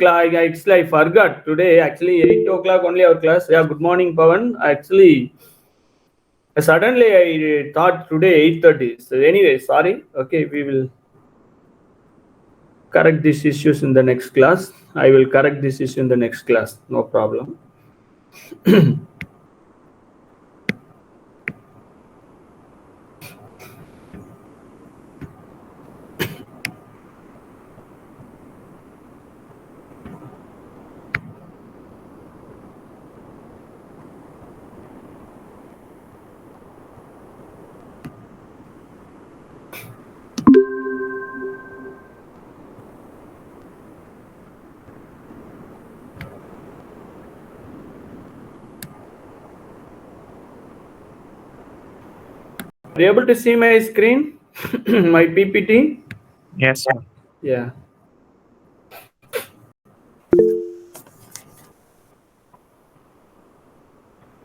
Actually, I forgot today. Actually, 8 o'clock only our class. Yeah, good morning, Pawan. Actually, suddenly I thought today 8:30. So anyway, sorry. Okay, we will correct these issues in the next class. I will correct this issue in the next class. No problem. Are you able to see my screen? My PPT? Yes, sir. Yeah.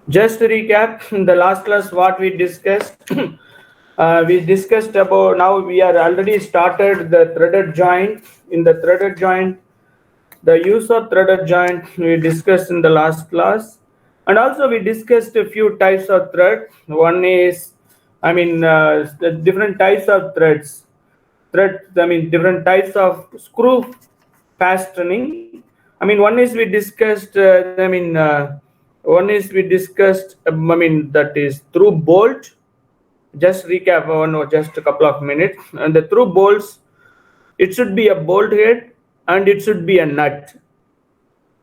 Just to recap, in the last class what we discussed, we discussed about, now we are already started the threaded joint. In the threaded joint, the use of threaded joint we discussed in the last class, and also we discussed a few types of thread. One is, the different types of different types of screw fastening. One is we discussed, one is we discussed, that is through bolt. Just recap one or just a couple of minutes. And the through bolts, it should be a bolt head and it should be a nut.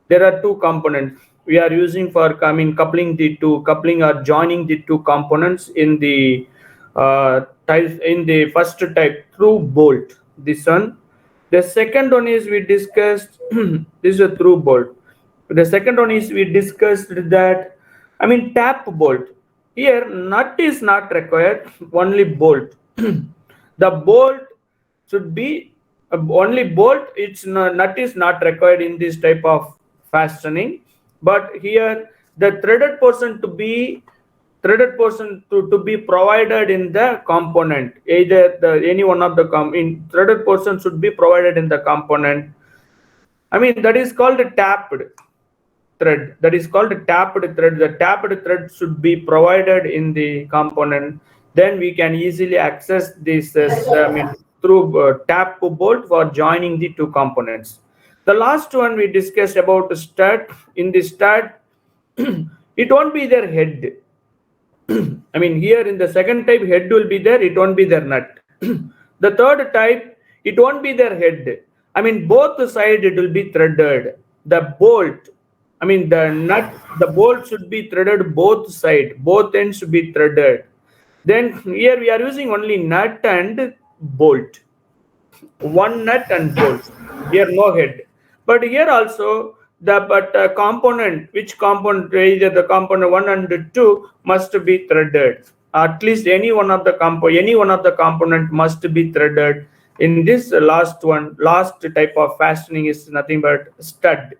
There are two components we are using for coupling or joining the two components in the types. In the first type, through bolt, this one. The second one is we discussed this is a through bolt. The second one is we discussed that, tap bolt. Here nut is not required, only bolt. The bolt should be only bolt. It's nut is not required in this type of fastening. But here the threaded portion to be provided in the component. Either any one of the threaded portion should be provided in the component. That is called a tapped thread. That is called a tapped thread. The tapped thread should be provided in the component. Then we can easily access this through tap bolt for joining the two components. The last one we discussed about stud. In the stud, it won't be their head. Here in the second type, head will be there, it won't be their nut. The third type, it won't be their head. Both side it will be threaded. The bolt, the nut, the bolt should be threaded both side, both ends should be threaded. Then here we are using only nut and bolt. One nut and bolt. Here no head. But here also component, which component, either the component 1 and 2 must be threaded. At least any one of the component must be threaded. In this last type of fastening is nothing but stud.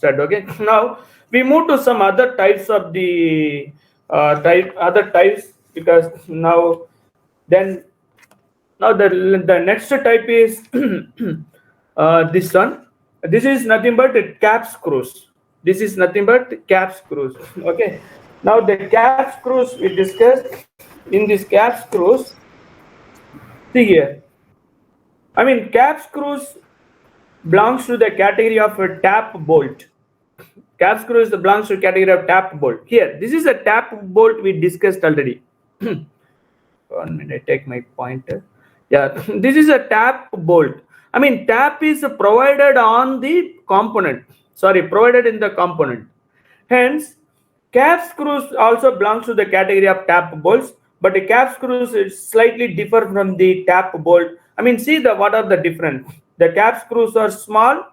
Okay. Now we move to some other types of the other types, because now the next type is this one. This is nothing but cap screws. This is nothing but cap screws. Okay. Now the cap screws we discussed. In these cap screws, see here. Cap screws belongs to the category of a tap bolt. Cap screw belongs to the category of tap bolt. Here, this is a tap bolt we discussed already. 1 minute, take my pointer. Yeah, this is a tap bolt. Tap is provided on the component. Provided in the component. Hence, cap screws also belongs to the category of tap bolts, but the cap screws is slightly different from the tap bolt. See what are the difference. The cap screws are small.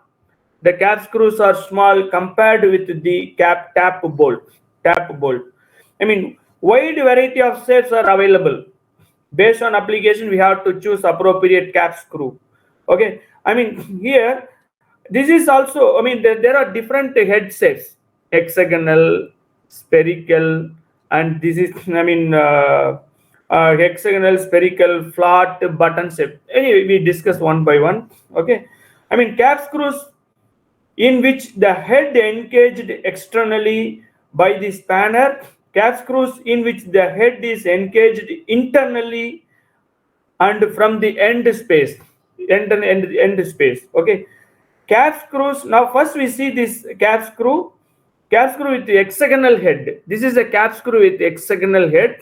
The cap screws are small compared with the tap bolt. Wide variety of shapes are available. Based on application, we have to choose appropriate cap screw. Okay. Here, this is also, there are different head shapes: hexagonal, spherical, and this is, hexagonal, spherical, flat, button shape. Anyway, we discuss one by one. Okay. Cap screws in which the head engaged externally by the spanner, cap screws in which the head is engaged internally and from the end space, end space. Okay, cap screws. Now first we see this cap screw with the hexagonal head. This is a cap screw with hexagonal head,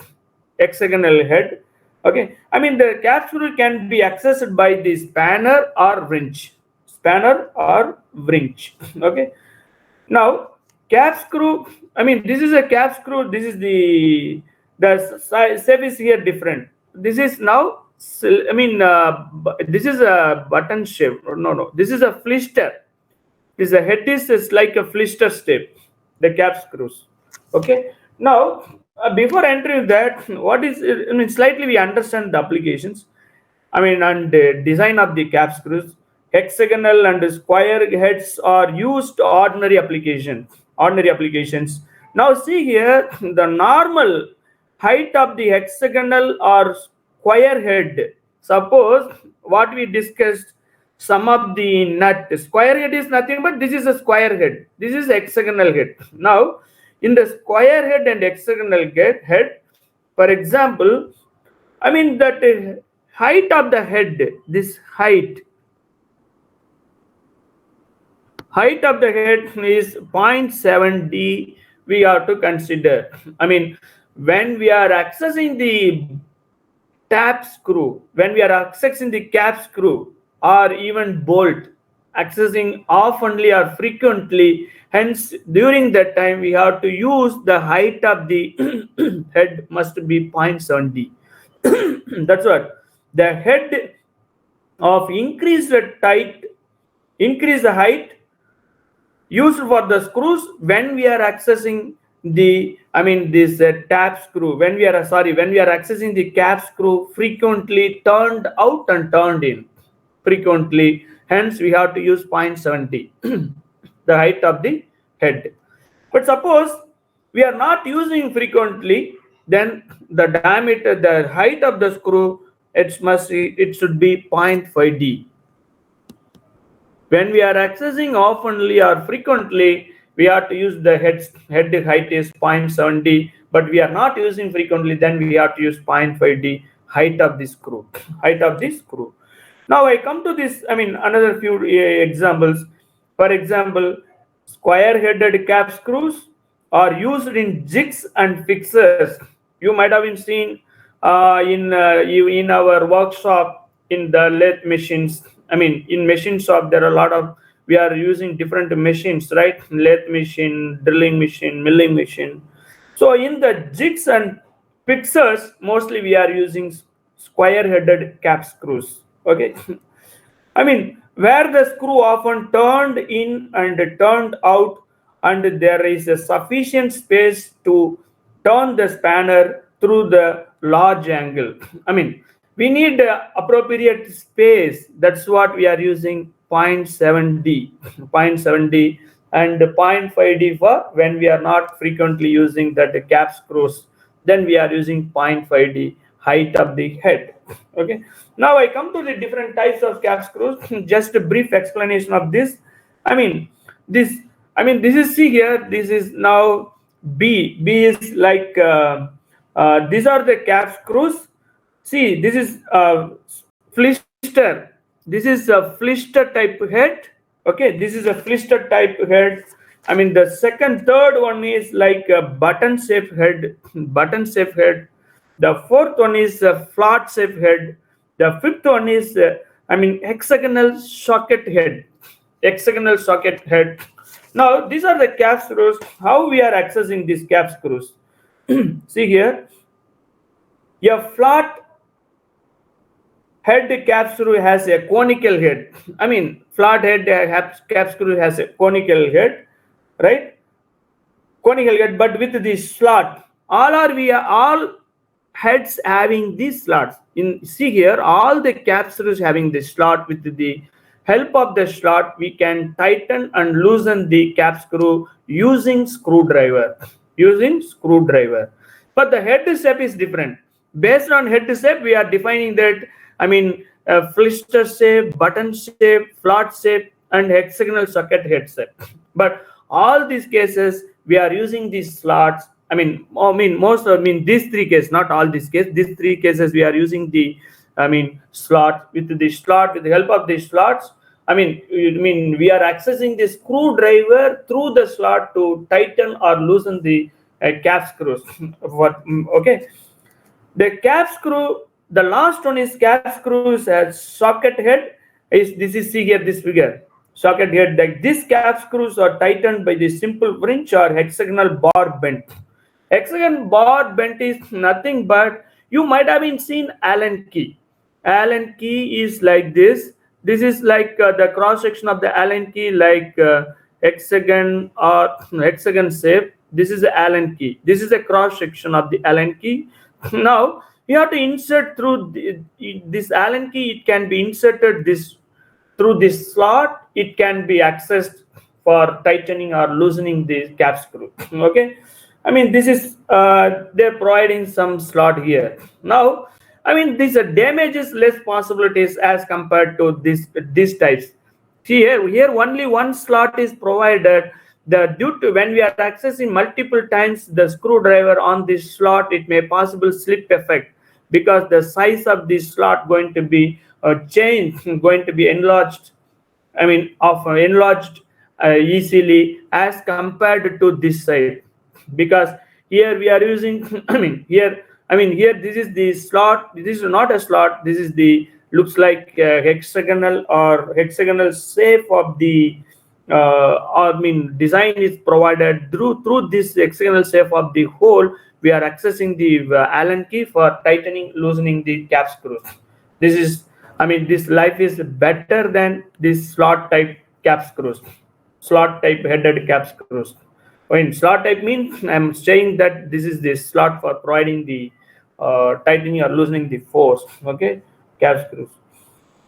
hexagonal head. Okay, I mean the cap screw can be accessed by the spanner or wrench, spanner or wrench. Okay, now cap screw, I mean this is a cap screw, this is the shape is here different. This is now, I mean this is a button shape. No, this is a flister. This the head is like a flister shape, the cap screws. Okay, now before entering that, what is, I mean slightly we understand the applications, I mean, and design of the cap screws. Hexagonal and square heads are used ordinary applications. Ordinary applications. Now see here the normal height of the hexagonal or square head. Suppose what we discussed, some of the nut. Square head is nothing but this is a square head. This is hexagonal head. Now in the square head and hexagonal head, for example, I mean that height of the head, this height of the head is 0.7d we have to consider. I mean when we are accessing the tap screw, when we are accessing the cap screw or even bolt, accessing oftenly or frequently, hence during that time we have to use the height of the head must be 0.7d. That's what the head of increase the height used for the screws when we are accessing the, I mean this tap screw, when we are accessing the cap screw frequently turned out and turned in frequently, hence we have to use 0.70 the height of the head. But suppose we are not using frequently, then the diameter, the height of the screw, it should be 0.5d. When we are accessing oftenly or frequently, we have to use the head height is 0.7d, but we are not using frequently, then we have to use 0.5d height of the screw. Height of the screw. Now I come to this, I mean another few examples. For example, square-headed cap screws are used in jigs and fixers. You might have been seen in our workshop in the lathe machines. I mean in machine shop there are a lot of, we are using different machines, right? Lathe machine, drilling machine, milling machine. So in the jigs and fixers, mostly we are using square-headed cap screws. Okay. I mean, where the screw often turned in and turned out, and there is a sufficient space to turn the spanner through the large angle. I mean, we need appropriate space. That's what we are using 0.7d, 0.7d, and 0.5d for when we are not frequently using that cap screws. Then we are using 0.5d height of the head. Okay. Now I come to the different types of cap screws. Just a brief explanation of this. I mean this is, see here, this is now B. B is like these are the cap screws. See, this is flister. This is a flister type head. Okay, this is a flister type head. I mean the third one is like a button shape head. Button shape head. The fourth one is a flat shape head. The fifth one is hexagonal socket head. Hexagonal socket head. Now these are the cap screws. How we are accessing these cap screws? See here. A flat head cap screw has a conical head. I mean flat head cap screw has a conical head, right? Conical head, but with this slot. All heads having these slots. See here, all the cap screws having this slot. With the help of the slot, we can tighten and loosen the cap screw using screwdriver. But the head shape is different. Based on head shape, we are defining that. I mean, flister shape, button shape, flat shape, and hexagonal socket headset. But all these cases we are using these slots. These three cases, not all these cases. These three cases we are using the, slot. With the slot, with the help of these slots, we are accessing the screwdriver through the slot to tighten or loosen the cap screws. Okay. The cap screw, the last one is cap screws as socket head. This is, see here, this figure. Socket head, like these cap screws are tightened by the simple wrench or hexagonal bar bent. Hexagon bar bent is nothing but, you might have been seen Allen key. Allen key is like this. This is like the cross section of the Allen key, like hexagon or hexagon shape. This is the Allen key. This is a cross section of the Allen key. Now you have to insert through this Allen key. It can be inserted through this slot. It can be accessed for tightening or loosening the cap screw. Okay, this is they're providing some slot here. Now this damages less possibilities as compared to these types. See here only one slot is provided. Due to when we are accessing multiple times the screwdriver on this slot, it may possible slip effect, because the size of this slot going to be changed, going to be enlarged. Enlarged easily as compared to this side, because here we are using. Here this is the slot. This is not a slot. This is the, looks like hexagonal or hexagonal shape of the design is provided through this hexagonal shape of the hole. We are accessing the Allen key for tightening, loosening the cap screws. This is, this life is better than this slot type cap screws, slot type headed cap screws. When slot type means, I'm saying that this is the slot for providing the tightening or loosening the force. Okay, cap screws.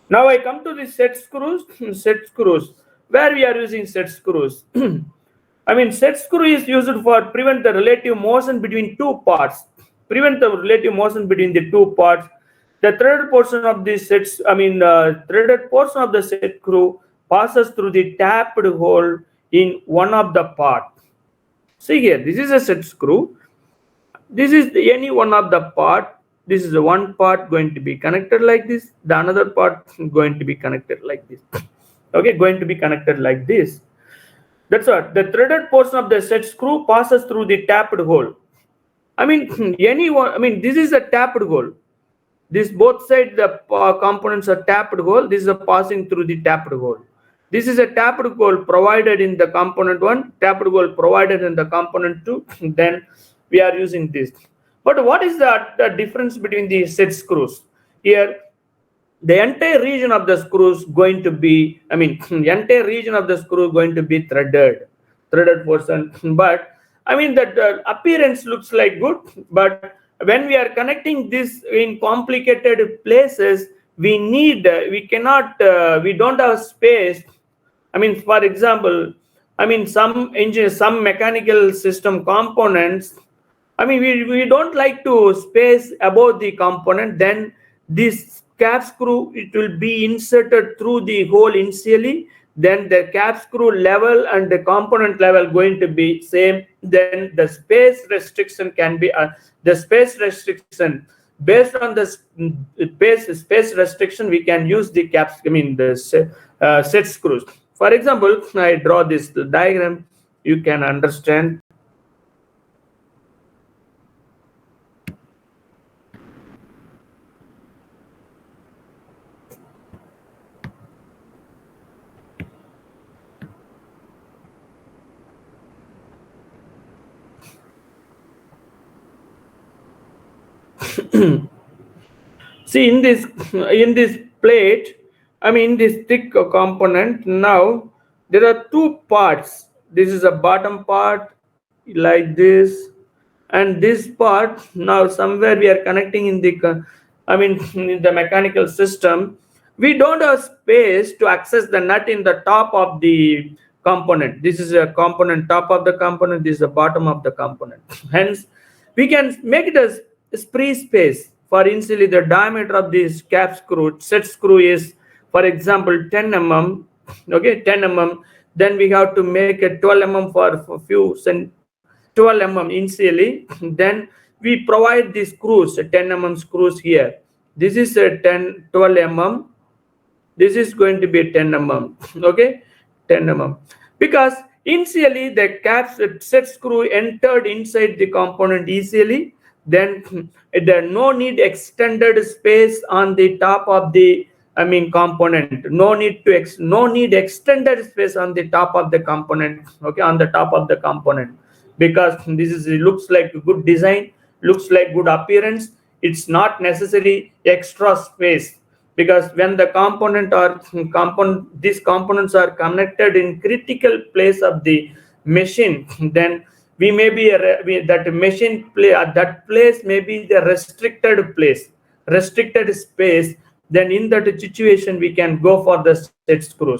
Now I come to the set screws. Set screws, where we are using set screws. Set screw is used for prevent the relative motion between two parts. Prevent the relative motion between the two parts. The threaded portion of the sets, threaded portion of the set screw passes through the tapped hole in one of the part. See here, this is a set screw. This is any one of the part. This is the one part going to be connected like this. The another part going to be connected like this. Okay, going to be connected like this. That's what the threaded portion of the set screw passes through the tapped hole. This is a tapped hole. This both sides the components are tapped hole. This is a passing through the tapped hole. This is a tapped hole provided in the component 1, tapped hole provided in the component 2. Then we are using this. But what is the difference between the set screws? Here, the entire region of the screws going to be, the entire region of the screw going to be threaded portion. But that appearance looks like good, but when we are connecting this in complicated places, we don't have space. For example, some mechanical system components, we don't like to space above the component. Then this cap screw, it will be inserted through the hole initially. Then the cap screw level and the component level going to be same. Then the space restriction can be the space restriction. Based on the space restriction, we can use the set screws. For example, I draw this diagram, you can understand. See in this plate, this thick component. Now there are two parts. This is a bottom part like this, and this part. Now somewhere we are connecting in the in the mechanical system. We don't have space to access the nut in the top of the component. This is a component top of the component. This is the bottom of the component. Hence, we can make it as free space. For instance, the diameter of this cap screw, set screw is, for example, 10 mm. okay, 10 mm. Then we have to make a 12 mm for few 12 mm initially. Then we provide the screws, 10 mm screws here. This is a 12 mm. This is going to be 10 mm. Okay, 10 mm. Because initially the cap set screw entered inside the component easily. Then there no need extended space on the top of the component. No need extended space on the top of the component. Okay, on the top of the component, because this is, it looks like a good design, looks like good appearance. It's not necessary extra space, because when the these components are connected in critical place of the machine, then we may be that machine play at that place may be the restricted space. Then in that situation we can go for the set screw.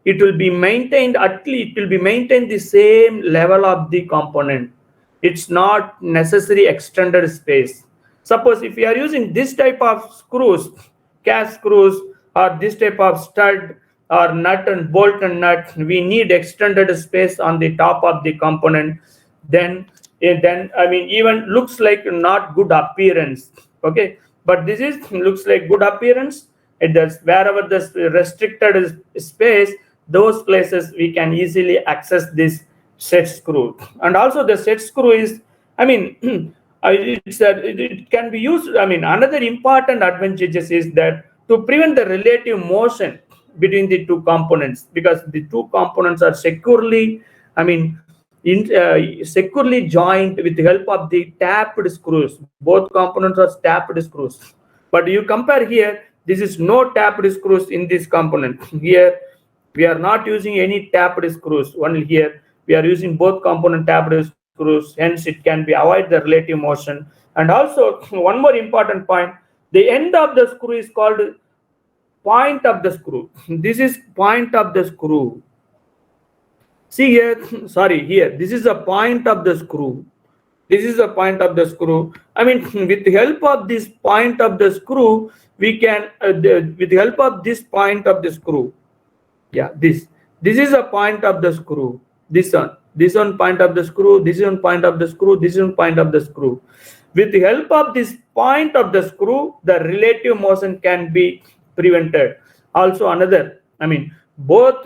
It will be maintained, at least it will be maintained the same level of the component. It's not necessary extended space. Suppose if you are using this type of screws, cast screws, or this type of stud or nut and bolt and nut, we need extended space on the top of the component. Then even looks like not good appearance. Okay, but this is looks like good appearance. It does, wherever the restricted space, those places we can easily access this set screw. And also the set screw is, it can be used. Another important advantages is that to prevent the relative motion between the two components, because the two components are securely, securely joined with the help of the tapped screws. Both components are tapped screws. But you compare here, this is no tapped screws in this component. Here we are not using any tapped screws. Only here we are using both component tapped screws. Hence it can be avoid the relative motion. And also one more important point, the end of the screw is called point of the screw. This is point of the screw. See here, sorry, here, this is a point of the screw. This is a point of the screw. With the help of this point of the screw, we can, with the help of this point of the screw, yeah, this is a point of the screw. This one point of the screw, this one point of the screw, this one point of the screw. With the help of this point of the screw, the relative motion can be prevented. Also another, both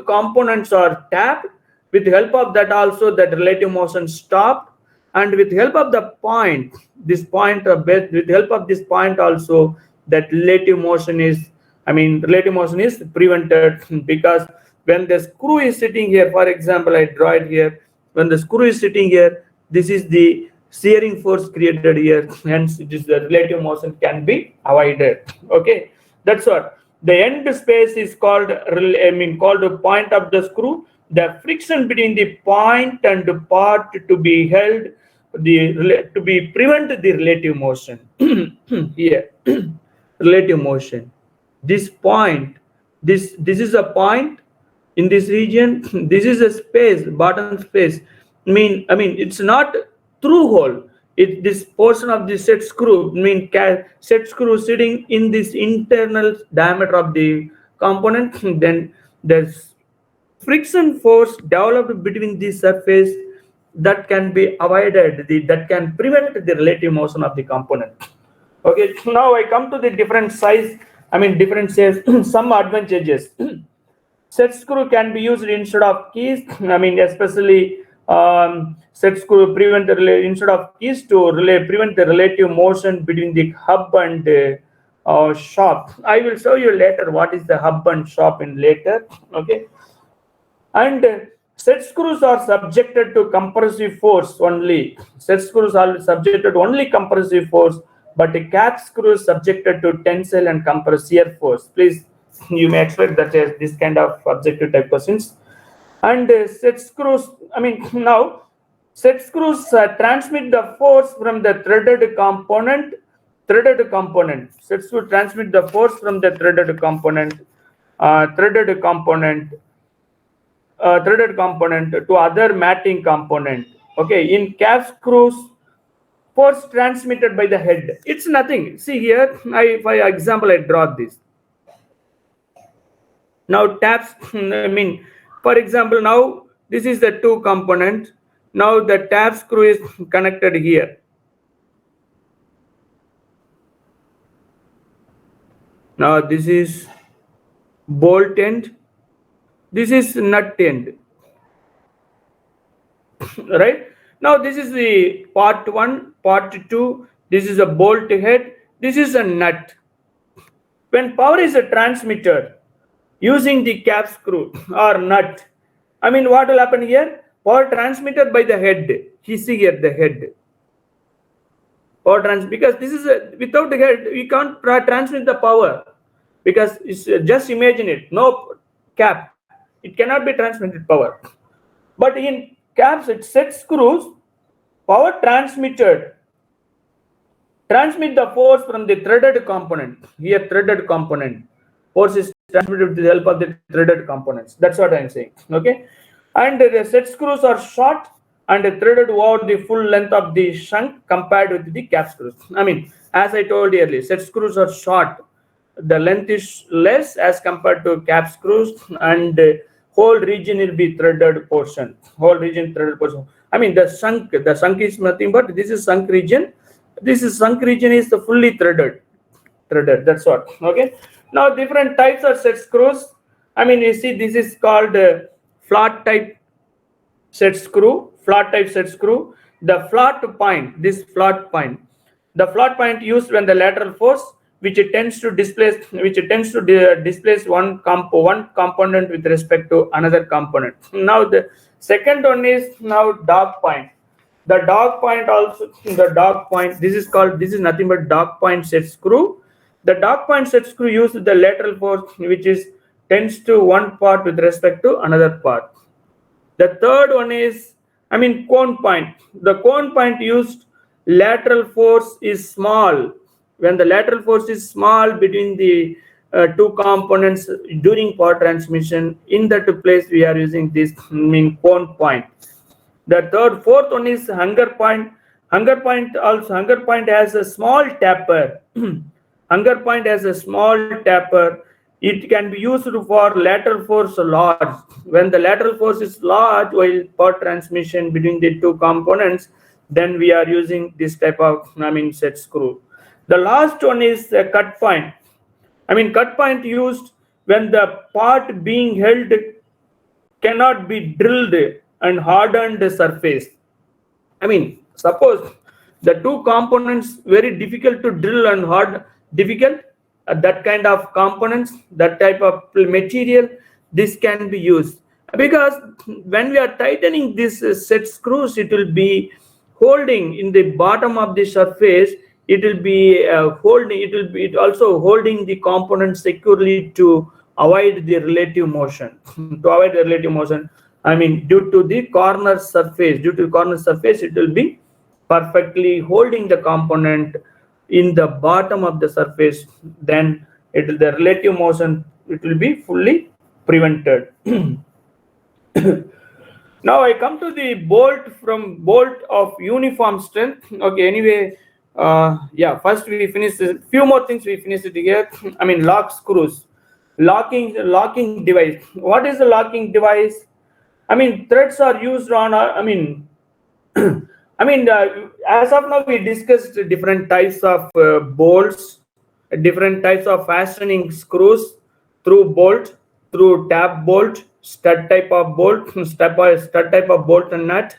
components are tapped. With the help of that also, that relative motion stopped. And with the help of the point, with the help of this point also, that relative motion is prevented. Because when the screw is sitting here, for example, I draw it here. When the screw is sitting here, this is the shearing force created here. Hence, it is the relative motion can be avoided. Okay, that's what the end space is called. Called the point of the screw. The friction between the point and the part to be held, to be prevent the relative motion. Here, relative motion. This point, this is a point in this region. This is a space, bottom space. It's not through hole. This portion of the set screw, set screw sitting in this internal diameter of the component. Then there's friction force developed between the surface that can be avoided. That can prevent the relative motion of the component. Okay, now I come to the different size. Different size. Some advantages. Set screw can be used instead of keys. Especially set screw prevent instead of keys to prevent the relative motion between the hub and shop. I will show you later what is the hub and shop in later. Okay, and set screws are subjected to compressive force only. Set screws are subjected only compressive force, but a cap screw is subjected to tensile and compressive force. Please, you may expect that this kind of objective type questions. And set screws, now set screws transmit the force from the threaded component. Set screw transmit the force from the threaded component to other matting component. Okay, in cap screws, force transmitted by the head. It's nothing. See here, for example, I draw this. Now taps, I mean, for example, now this is the two component. Now the tap screw is connected here. Now this is bolt end, this is nut end, right? Now this is the part 1, part 2, this is a bolt head, this is a nut. When power is transmitted using the cap screw or nut, I mean, what will happen here? Power transmitted by the head. You see here the head. Power because this is without the head, we can't transmit the power, because it's, just imagine it. No cap, it cannot be transmitted power. But in caps, it set screws, power transmitted. Transmit the force from the threaded component. Here, threaded component. Force is transmitted with the help of the threaded components. That's what I'm saying. Okay. And the set screws are short and threaded over the full length of the shank compared with the cap screws. I mean, as I told you earlier, set screws are short. The length is less as compared to cap screws, and whole region will be threaded portion. Whole region threaded portion. I mean, the shank is nothing but this is shank region. This is shank region is the fully threaded. That's what. Okay. Now different types of set screws. I mean, you see, this is called flat type set screw. Flat type set screw. The flat point. This flat point. The flat point used when the lateral force, which tends to displace one component with respect to another component. Now the second one is now dog point. The dog point also, this is nothing but dog point set screw. The dog point set screw uses the lateral force which is tends to one part with respect to another part. The third one is, I mean, cone point. The cone point used lateral force is small. When the lateral force is small between the two components during power transmission, in that place we are using this cone point. The fourth one is hunger point. Hunger point has a small tapper. Hunger point has a small tapper. It can be used for lateral force large. When the lateral force is large while power transmission between the two components, then we are using this type of set screw. The last one is a cut point. Cut point used when the part being held cannot be drilled and hardened surface. Suppose the two components very difficult to drill and difficult, that kind of components, that type of material, this can be used, because when we are tightening this set screws, it will be holding in the bottom of the surface. It will be also holding the components securely to avoid the relative motion. Due to the corner surface, it will be perfectly holding the component in the bottom of the surface. Then the relative motion, it will be fully prevented. Now I come to the bolt of uniform strength. Okay, anyway, first we finish a few more things. We finish it here. Lock screws, locking device. What is the locking device? Threads are used on. As of now, we discussed different types of bolts, different types of fastening screws, through bolt, through tab bolt, stud type of bolt, stud type of bolt and nut,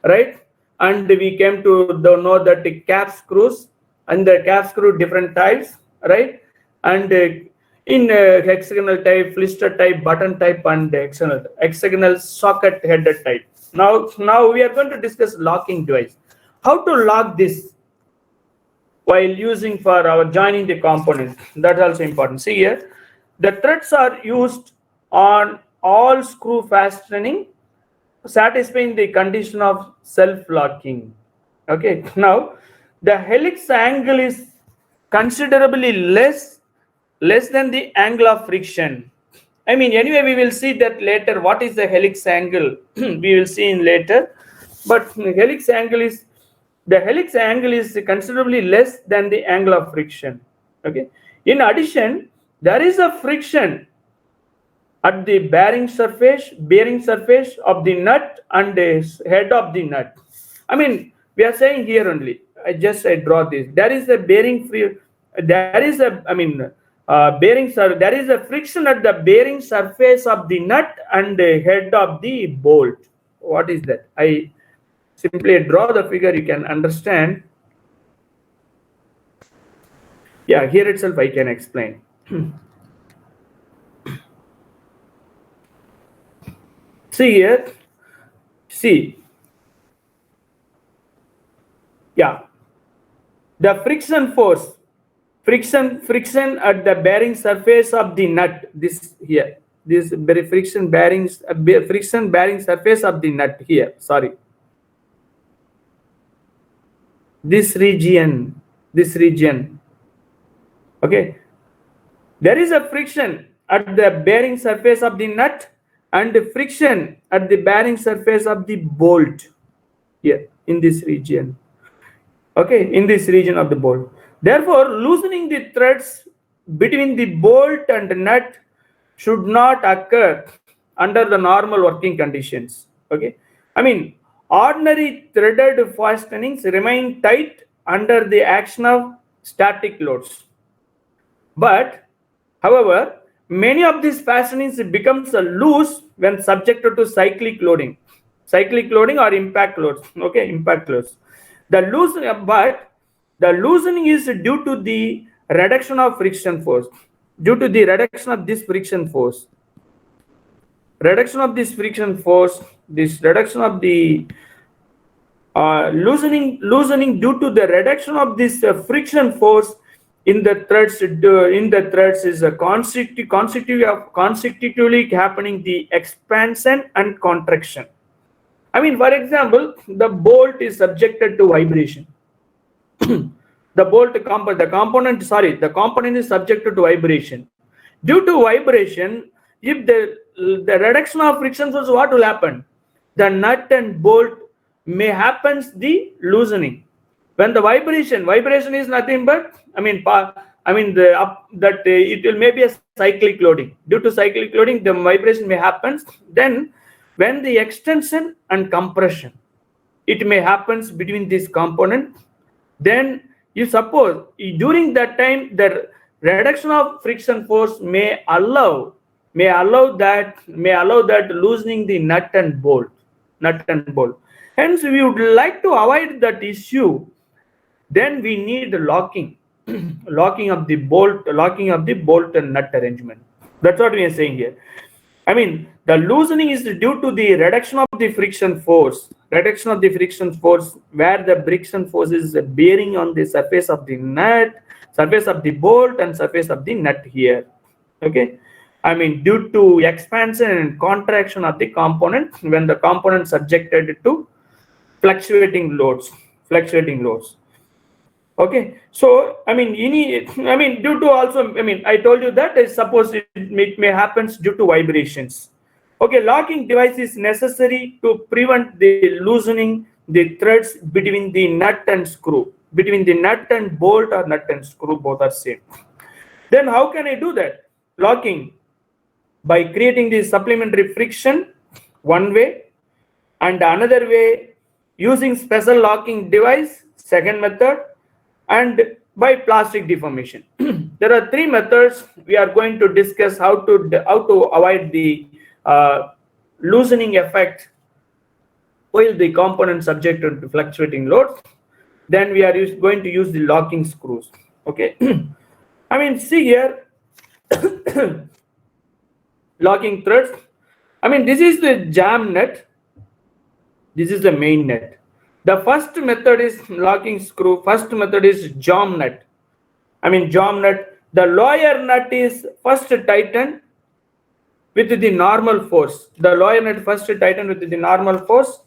right? And we came to know that the cap screws, and the cap screw different types, right? And in hexagonal type, blister type, button type, and hexagonal socket headed type. Now we are going to discuss locking device. How to lock this while using for our joining the components. That's also important. See here, the threads are used on all screw fastening, satisfying the condition of self-locking. Okay, now the helix angle is considerably less than the angle of friction. Anyway, we will see that later. What is the helix angle? We will see in later. But the helix angle is considerably less than the angle of friction. Okay. In addition, there is a friction at the bearing surface of the nut and the head of the nut. I mean, we are saying here only. I draw this. There is a bearing free. There is a. I mean, there is a friction at the bearing surface of the nut and the head of the bolt. What is that? I simply draw the figure. You can understand. Yeah, here itself I can explain. See here. See. Yeah. The friction force. Friction at the bearing surface of the nut. This here. This friction bearing surface of the nut here. Sorry. This region. Okay. There is a friction at the bearing surface of the nut and friction at the bearing surface of the bolt here in this region. Okay, in this region of the bolt. Therefore, loosening the threads between the bolt and the nut should not occur under the normal working conditions. Okay, I mean, ordinary threaded fastenings remain tight under the action of static loads. But, however, many of these fastenings becomes loose when subjected to cyclic loading or impact loads. Okay, impact loads. The loosening is due to the reduction of friction force. Due to the reduction of this friction force. Reduction of this friction force. This reduction of the loosening due to the reduction of this friction force in the threads is consecutively happening the expansion and contraction. I mean, for example, the bolt is subjected to vibration. The component is subjected to vibration. Due to vibration, if the reduction of friction force, what will happen? The nut and bolt may happens the loosening. When the vibration is nothing but it will maybe a cyclic loading. Due to cyclic loading, the vibration may happen. Then when the extension and compression, it may happens between this component. Then you suppose during that time the reduction of friction force may allow that loosening the nut and bolt. Hence, we would like to avoid that issue. Then we need locking of the bolt and nut arrangement. That's what we are saying here. I mean, the loosening is due to the reduction of the friction force. Where the friction force is bearing on the surface of the nut, surface of the bolt, and surface of the nut here. Okay. I mean, due to expansion and contraction of the component when the component subjected to fluctuating loads. Okay, so due to also, I told you that suppose it may happen due to vibrations. Okay, locking device is necessary to prevent the loosening the threads between the nut and screw, between the nut and bolt or nut and screw, both are same. Then how can I do that? Locking by creating the supplementary friction one way, and another way using special locking device, second method, and by plastic deformation. There are three methods we are going to discuss how to avoid the loosening effect while the component subjected to fluctuating loads. Then we are going to use the locking screws. Okay. See here. Locking threads. This is the jam nut. This is the main nut. The first method is locking screw. First method is jam nut. Jam nut. The lower nut is first tightened with the normal force. The lower nut first tightened with the normal force.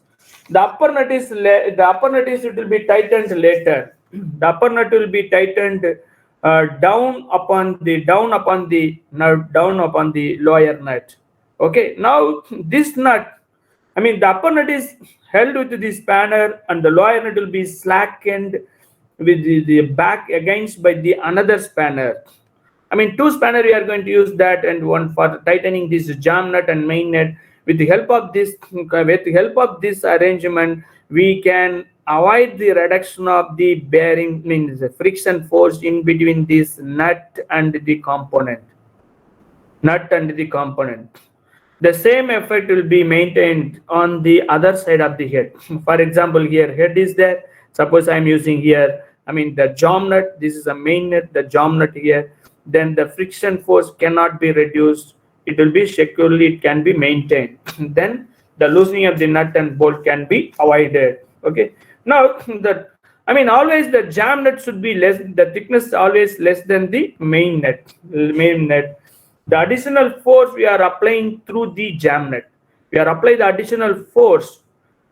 The upper nut is it will be tightened later. The upper nut will be tightened down upon the lower nut. Okay. Now this nut, the upper nut is held with the spanner and the lower nut will be slackened with the back against by the another spanner. I mean, two spanner we are going to use that, and one for tightening this jam nut and main nut. With the help of this arrangement, we can avoid the reduction of the bearing, means the friction force in between this nut and the component. The same effect will be maintained on the other side of the head. For example, here head is there. Suppose I am using here, I mean the jam nut, this is a main nut, the jam nut here. Then the friction force cannot be reduced. It will be securely, it can be maintained. Then the loosening of the nut and bolt can be avoided. Okay. Now always the jam nut should be less, the thickness always less than the main nut. The additional force we are applying through the jam nut. We are applying the additional force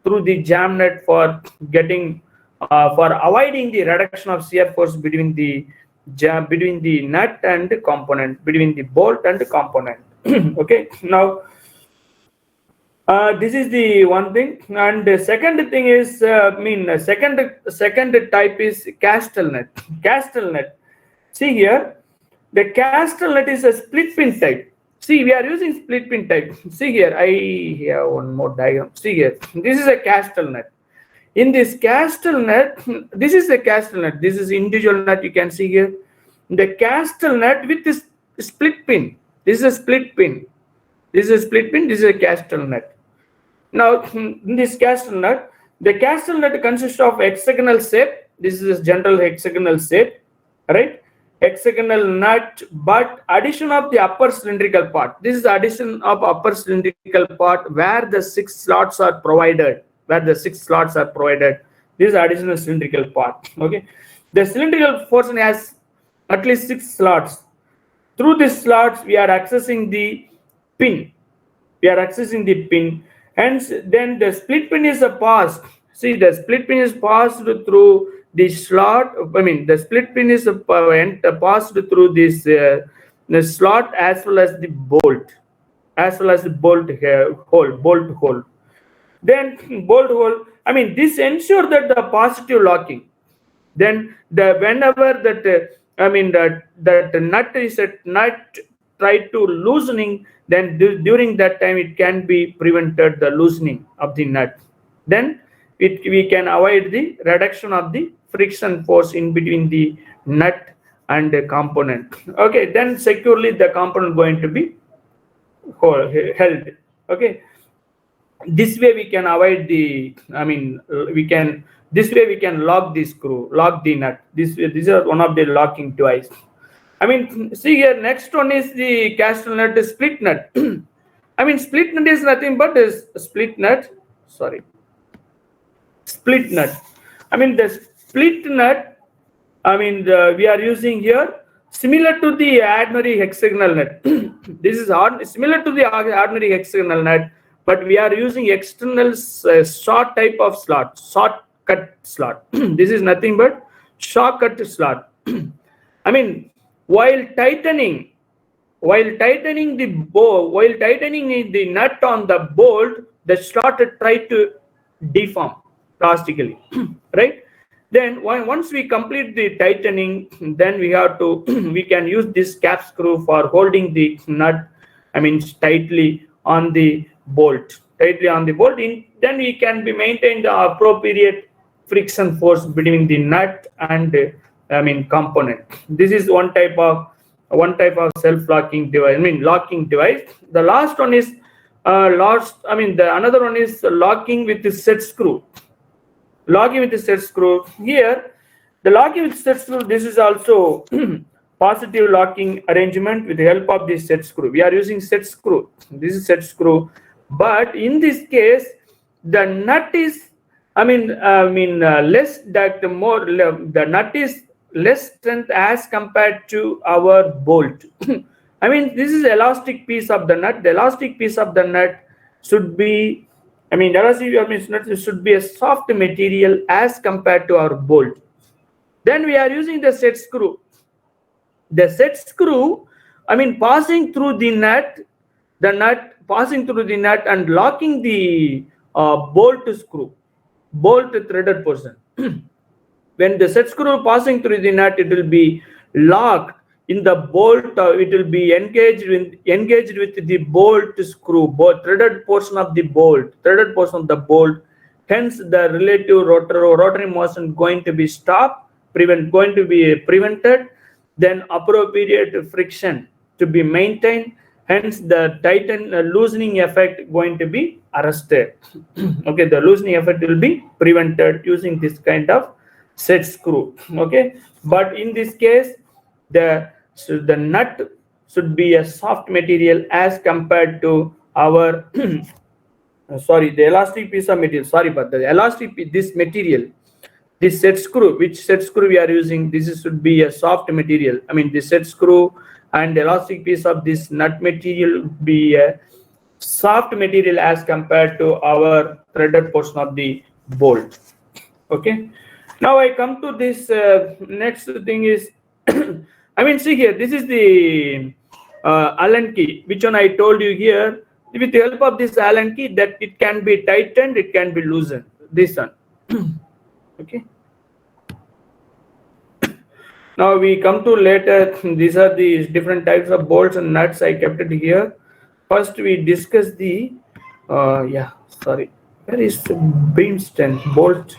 through the jam nut for getting, for avoiding the reduction of shear force between the nut and the component, between the bolt and the component. Okay. Now, this is the one thing, and the second thing is, second type is castle nut. Castle nut. See here. The castle nut is a split pin type. See, we are using split pin type. See here, I have one more diagram. See here, this is a castle nut. In this castle nut, this is a castle nut. This is individual nut. You can see here, the castle nut with this split pin. This is a split pin. This is a split pin. This is a castle nut. Now, in this castle nut, the castle nut consists of hexagonal shape. This is a general hexagonal shape, right? Hexagonal nut, but addition of the upper cylindrical part. This is the addition of upper cylindrical part where the 6 slots are provided. This is additional cylindrical part. Okay, the cylindrical portion has at least 6 slots. Through these slots, we are accessing the pin. Hence, then the split pin is passed. See, the split pin is passed through the slot. The split pin is passed through this the slot as well as the bolt, hole. Then bolt hole. This ensures that the positive locking. Then whenever that nut try to loosening, then during that time it can be prevented the loosening of the nut. Then we can avoid the reduction of the friction force in between the nut and the component. Okay, then securely the component going to be held. Okay, this way we can avoid the, this way we can lock the screw, lock the nut. These are one of the locking device. See here, next one is the castle nut, split nut. Split nut is nothing but a split nut. The split nut, we are using here similar to the ordinary hexagonal nut. This is similar to the ordinary hexagonal nut, but we are using external short type of slot, shortcut slot. This is nothing but shortcut slot. While tightening the nut on the bolt, the slot try to deform drastically, right? Then once we complete the tightening, then we can use this cap screw for holding the nut, tightly on the bolt. Then we can maintain the appropriate friction force between the nut and component. This is one type of self-locking device. Locking device. The last one is another one is locking with the set screw. Here, the locking with set screw. This is also positive locking arrangement with the help of this set screw. We are using set screw. This is set screw, but in this case, the nut is the nut is less strength as compared to our bolt. This is elastic piece of the nut. The elastic piece of the nut should be, should be a soft material as compared to our bolt. Then we are using the set screw. The set screw, passing through the nut, and locking the bolt threaded portion. When the set screw passing through the nut, it will be locked in the bolt, it will be engaged with the bolt screw, both threaded portion of the bolt, hence the relative rotary motion going to be stopped, going to be prevented, then appropriate friction to be maintained, hence the loosening effect going to be arrested. Okay, the loosening effect will be prevented using this kind of set screw. Okay, but in this case, the nut should be a soft material as compared to our sorry, the elastic piece of material. Sorry, but the elastic this material, this set screw, which set screw we are using, this should be a soft material. I mean, the set screw and the elastic piece of this nut material would be a soft material as compared to our threaded portion of the bolt. Okay, now I come to this next thing is I mean, see here, this is the Allen key, which one I told you here. With the help of this Allen key, that it can be tightened, it can be loosened. This one. Okay. Now we come to later. These are the different types of bolts and nuts. I kept it here. First, we discuss the where is the beam strength, bolt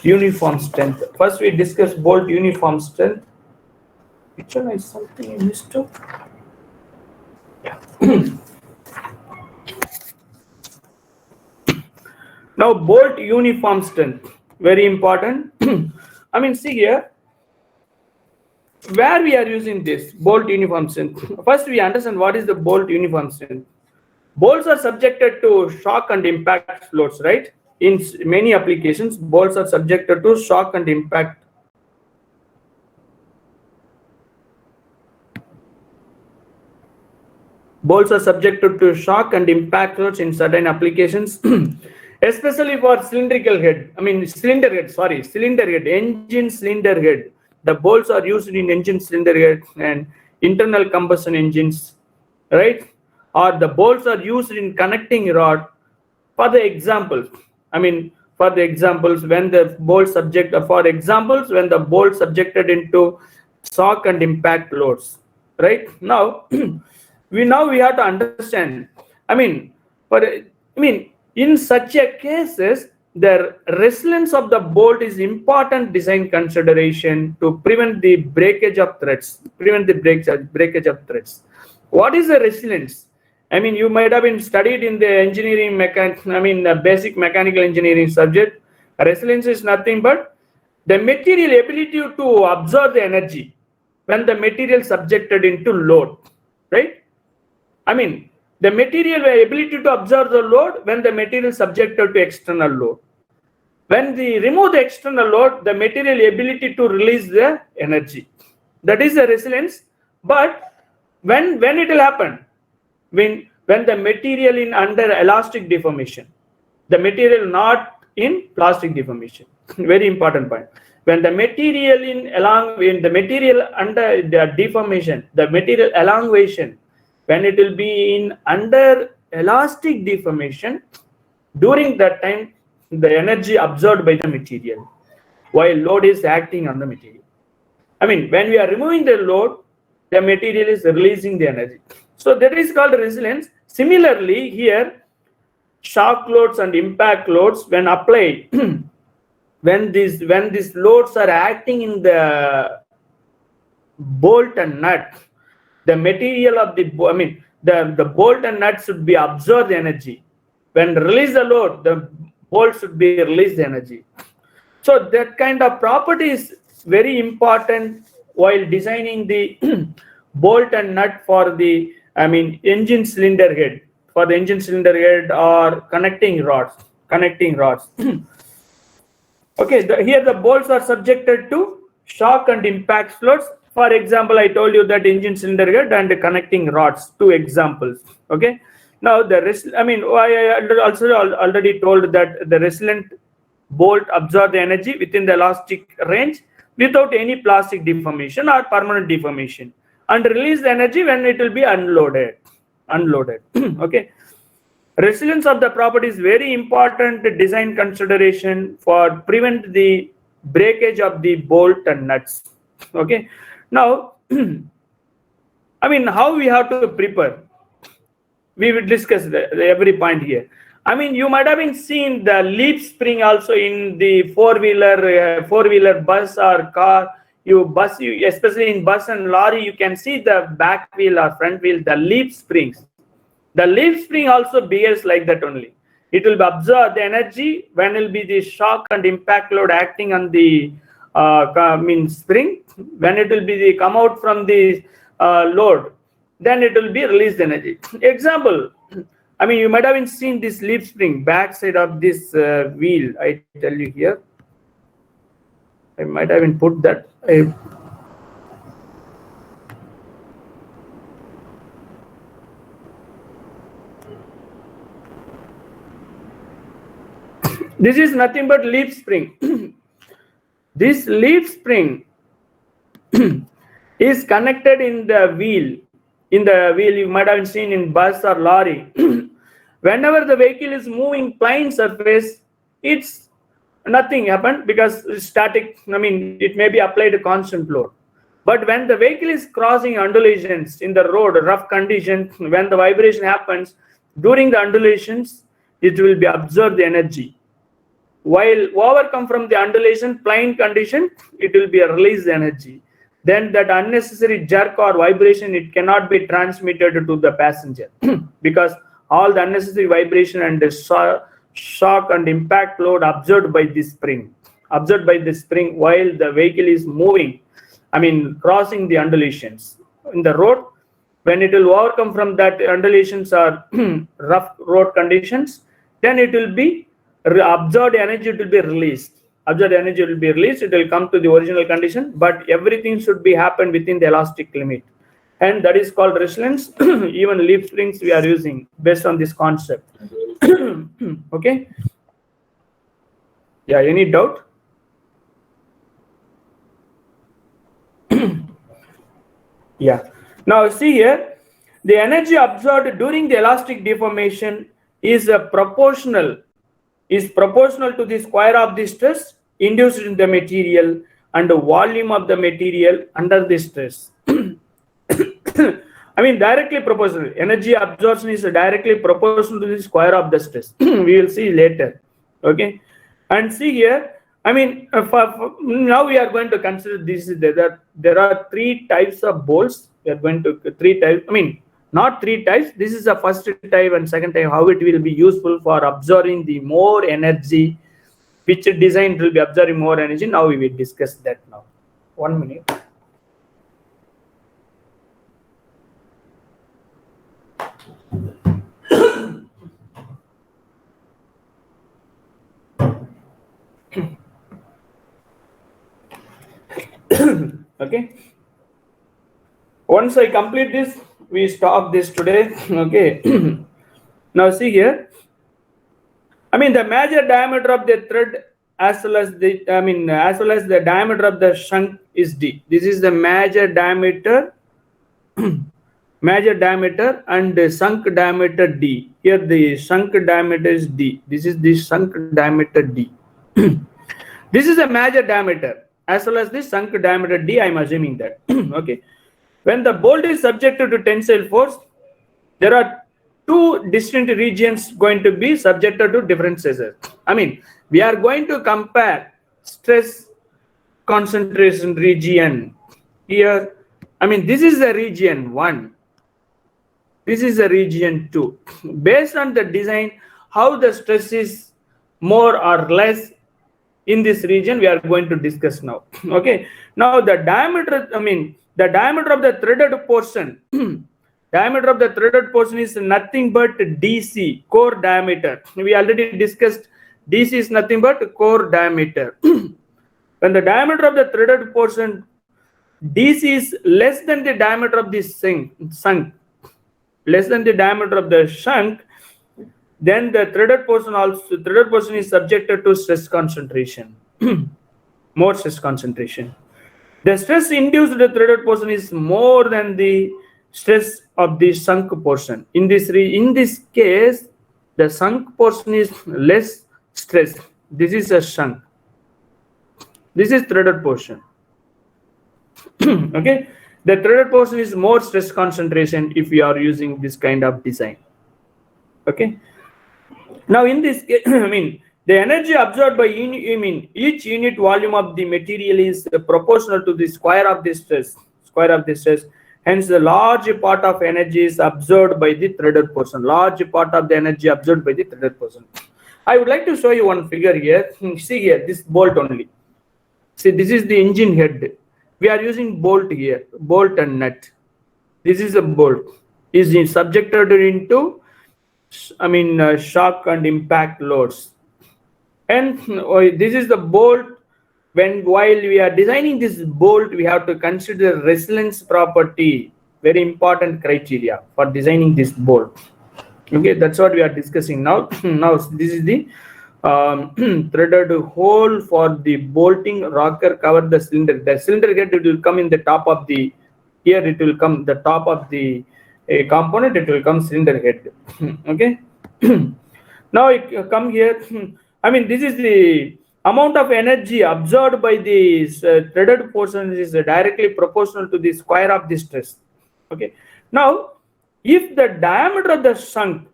uniform strength. First, we discuss bolt uniform strength. Which one is something I missed up? Yeah. Now, bolt uniform strength, very important. I mean, see here, where we are using this bolt uniform strength. First, we understand what is the bolt uniform strength. Bolts are subjected to shock and impact loads, right? In many applications, bolts are subjected to shock and impact. Bolts are subjected to shock and impact loads in certain applications, especially for cylindrical head. I mean, cylinder head, engine cylinder head. The bolts are used in engine cylinder head and internal combustion engines, right? Or the bolts are used in connecting rod. For the examples, when the bolt when the bolt subjected into shock and impact loads, right? Now, we have to understand. In such a cases, the resilience of the bolt is important design consideration to prevent the breakage of threads. What is the resilience? I mean, you might have been studied in the engineering basic mechanical engineering subject. Resilience is nothing but the material ability to absorb the energy when the material subjected into load, right? I mean, the material ability to absorb the load when the material subjected to external load. When we remove the external load, the material ability to release the energy. That is the resilience. But when it will happen? When the material in under elastic deformation, the material not in plastic deformation. Very important point. When the material under the deformation, the material elongation, when it will be in under elastic deformation, during that time, the energy absorbed by the material, while load is acting on the material. I mean, when we are removing the load, the material is releasing the energy. So that is called resilience. Similarly, here, shock loads and impact loads, when applied, when these loads are acting in the bolt and nut, the material of the bolt and nut should be absorb the energy. When release the load, the bolt should be release the energy. So that kind of property is very important while designing the bolt and nut for the engine cylinder head, or connecting rods. Okay, here the bolts are subjected to shock and impact loads. For example, I told you that engine cylinder head and the connecting rods, 2 examples. Okay, now I also already told that the resilient bolt absorb the energy within the elastic range without any plastic deformation or permanent deformation, and release the energy when it will be unloaded. Okay, resilience of the property is very important design consideration for prevent the breakage of the bolt and nuts. Okay, now I mean, how we have to prepare? We will discuss every point here. I mean, you might have been seen the leaf spring also in the four-wheeler bus or car. Especially in bus and lorry, you can see the back wheel or front wheel, the leaf springs. The leaf spring also behaves like that only. It will absorb the energy when will be the shock and impact load acting on the spring. When it will be the come out from the load, then it will be released energy. Example, I mean, you might have seen this leaf spring back side of this wheel. I tell you here. I might have put that. This is nothing but leaf spring. This leaf spring is connected in the wheel. In the wheel, you might have seen in bus or lorry. Whenever the vehicle is moving plane surface, it's nothing happened because it's static. I mean, it may be applied a constant load. But when the vehicle is crossing undulations in the road, rough conditions, when the vibration happens, during the undulations, it will be absorb the energy. While overcome from the undulation, plane condition, it will be a release energy. Then that unnecessary jerk or vibration, it cannot be transmitted to the passenger because all the unnecessary vibration and the shock and impact load absorbed by this spring while the vehicle is moving, I mean, crossing the undulations in the road. When it will overcome from that undulations or rough road conditions, then it will be absorbed energy will be released. Absorbed energy will be released. It will come to the original condition, but everything should be happen within the elastic limit, and that is called resilience. Even leaf springs we are using based on this concept. Okay. Yeah. Any doubt? Yeah. Now see here, the energy absorbed during the elastic deformation is proportional to the square of the stress induced in the material and the volume of the material under the stress. I mean, directly proportional. Energy absorption is directly proportional to the square of the stress. We will see later. Okay. And see here, I mean, now we are going to consider this. There are three types of bolts. We are going to three types. I mean, not three types. This is the first type and second type, how it will be useful for absorbing the more energy, which design will be absorbing more energy. Now we will discuss that now. 1 minute. Okay. Once I complete this, we stop this today. Okay. Now see here. I mean, the major diameter of the thread as well as the diameter of the shank is D. This is the major diameter, and the sunk diameter D. Here the sunk diameter is D. This is the sunk diameter D. This is a major diameter as well as the sunk diameter D. I am assuming that. Okay. When the bolt is subjected to tensile force, there are two distinct regions going to be subjected to different stresses. I mean, we are going to compare stress concentration region here. I mean, this is the region 1. This is the region 2. Based on the design, how the stress is more or less in this region, we are going to discuss now. Okay. Now the diameter, the diameter of the threaded portion, is nothing but DC, core diameter. We already discussed DC is nothing but core diameter. When the diameter of the threaded portion DC is less than the diameter of the sunk, then the threaded portion is subjected to stress concentration, more stress concentration. The stress induced the threaded portion is more than the stress of the sunk portion. In this case, the sunk portion is less stress. This is a sunk. This is threaded portion. Okay. The threaded portion is more stress concentration if we are using this kind of design. Okay. Now in this, I mean, the energy absorbed by each unit volume of the material is proportional to the square of the stress. Hence, the large part of energy is absorbed by the threaded portion. Large part of the energy absorbed by the threaded portion. I would like to show you one figure here. See here, this bolt only. See, this is the engine head. We are using bolt here, bolt and nut. This is a bolt. Is subjected into, shock and impact loads. And this is the bolt. While we are designing this bolt, we have to consider resilience property. Very important criteria for designing this bolt. Okay, that's what we are discussing now. Now this is the threaded hole for the bolting rocker cover the cylinder. The cylinder head, it will come in the top of the, here it will come the top of the component, it will come cylinder head. Okay. Now it come here. This is the amount of energy absorbed by the threaded portion is directly proportional to the square of the stress. Okay. Now, if the diameter of the sunk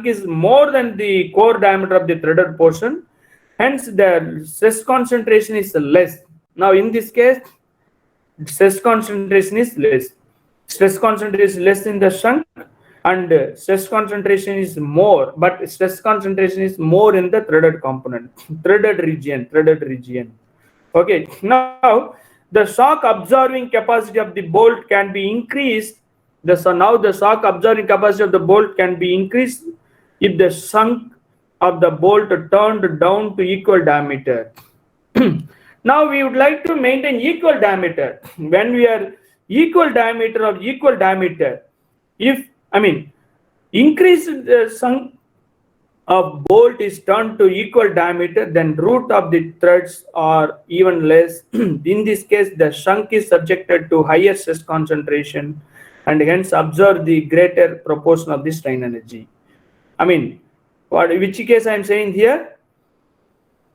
is more than the core diameter of the threaded portion, hence the stress concentration is less. Now in this case, stress concentration is less. Stress concentration is less in the sunk, and stress concentration is more, but stress concentration is more in the threaded component, threaded region. Okay. Now the shock absorbing capacity of the bolt can be increased. Now the shock absorbing capacity of the bolt can be increased if the sunk of the bolt turned down to equal diameter. Now we would like to maintain equal diameter. When we are equal diameter, if increase the sunk of bolt is turned to equal diameter, then root of the threads are even less. In this case, the sunk is subjected to higher stress concentration and hence absorb the greater proportion of the strain energy. Which case I am saying here?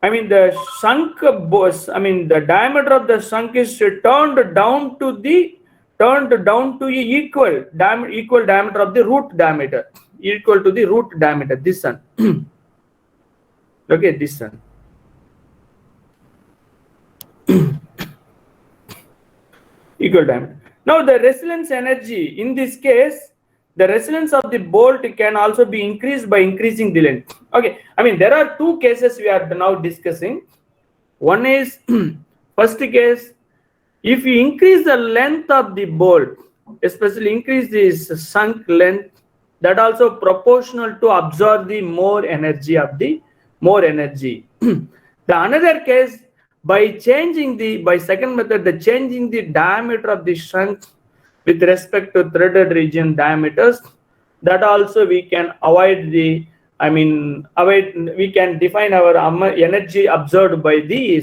The sunk, the diameter of the sunk is turned down to equal diameter of the root diameter, equal to the root diameter, this one. Okay, this one. Equal diameter. Now the resilience energy, in this case, the resilience of the bolt can also be increased by increasing the length. Okay, there are two cases we are now discussing. One is, first case, if you increase the length of the bolt, especially increase this sunk length, that also proportional to absorb the more energy. The another case, by changing second method, the changing the diameter of the shank with respect to threaded region diameters, that also we can avoid the, we can define our energy absorbed by the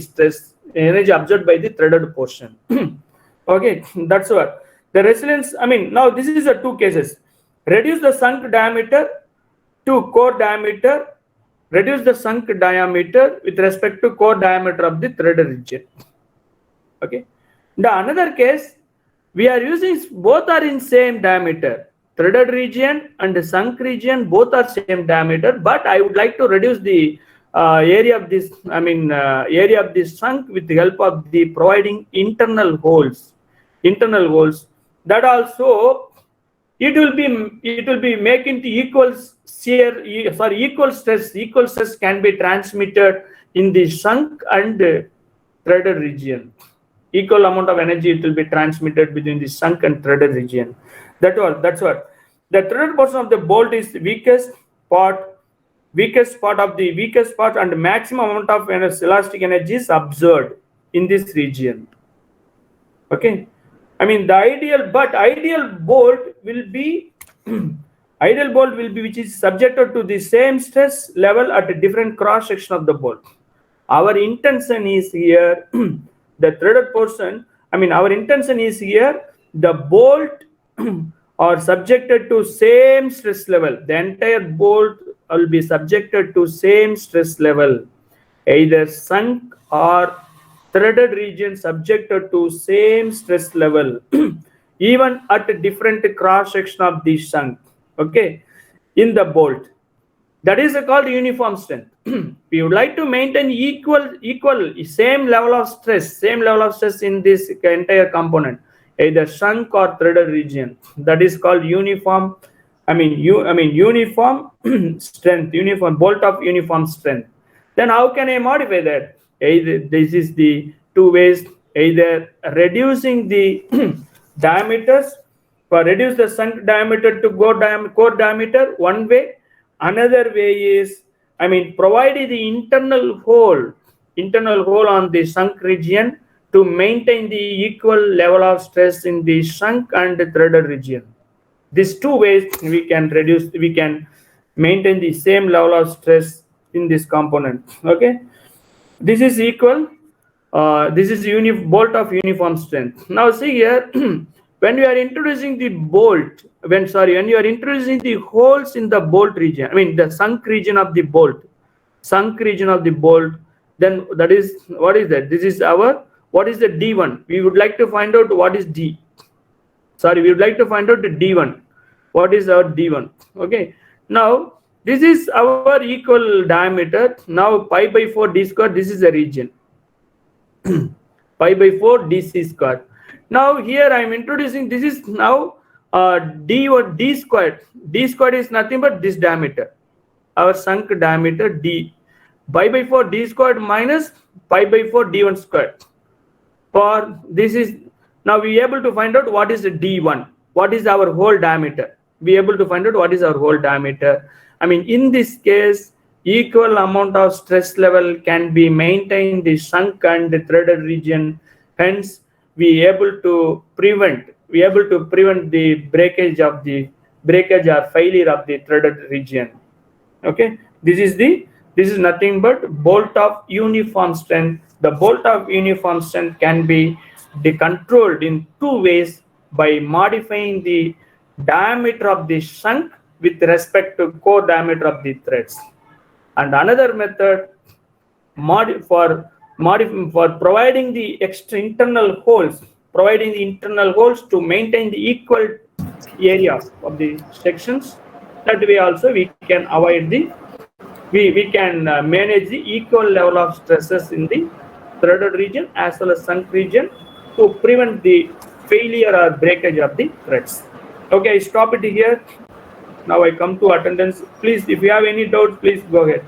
threaded portion. Okay, that's what. The resilience, now this is the two cases. Reduce the sunk diameter to core diameter, reduce the sunk diameter with respect to core diameter of the threaded region. Okay. The another case, we are using, both are in same diameter. Threaded region and the sunk region, both are same diameter, but I would like to reduce the area of this, area of this sunk with the help of the providing internal holes. That also, it will be making the equal stress. Equal stress can be transmitted in the sunk and threaded region. Equal amount of energy it will be transmitted between the sunk and threaded region. That's what. The threaded portion of the bolt is weakest part, and maximum amount of elastic energy is absorbed in this region. Okay. The ideal bolt will be which is subjected to the same stress level at a different cross section of the bolt. Our intention is here the threaded portion. Our intention is here the bolt are subjected to same stress level. The entire bolt will be subjected to same stress level, either sunk or threaded region subjected to same stress level even at a different cross section of the shank, okay, in the bolt. That is called uniform strength. We would like to maintain equal same level of stress in this entire component, either shrunk or threaded region. That is called uniform. Uniform strength, uniform bolt of uniform strength. Then how can I modify that? Either this is the two ways: either reducing the diameters, for reduce the sunk diameter to core diameter, one way. Another way is, providing the internal hole on the sunk region to maintain the equal level of stress in the sunk and threaded region. These two ways we can maintain the same level of stress in this component. Okay, this is equal. This is bolt of uniform strength. Now see here, when you are introducing the bolt, when you are introducing the holes in the bolt region, the sunk region of the bolt, then that is, what is that? This is our, what is the D1? We would like to find out what is D. Sorry, we would like to find out the D1. What is our D1? Okay. Now this is our equal diameter. Now pi by 4 d square. This is the region. Pi by 4 dc square. Now here I am introducing, this is now d squared. D squared is nothing but this diameter, our sunk diameter d. Pi by 4 d squared minus pi by 4 d1 squared. For this is, now we are able to find out what is the d1, what is our whole diameter. We are able to find out what is our whole diameter. In this case, equal amount of stress level can be maintained the sunk and the threaded region. Hence, we are able to prevent the breakage or failure of the threaded region. Okay, this is nothing but bolt of uniform strength. The bolt of uniform strength can be controlled in two ways: by modifying the diameter of the shank with respect to core diameter of the threads. And another method, for providing the internal holes to maintain the equal area of the sections. That way also we can avoid we can manage the equal level of stresses in the threaded region as well as sunk region to prevent the failure or breakage of the threads. Okay, I stop it here. Now I come to attendance. Please, if you have any doubts, please go ahead.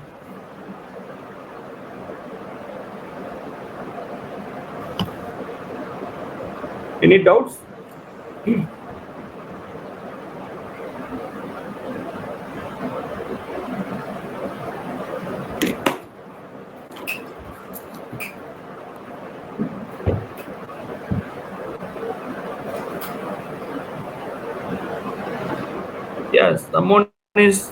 Any doubts? Yes, someone is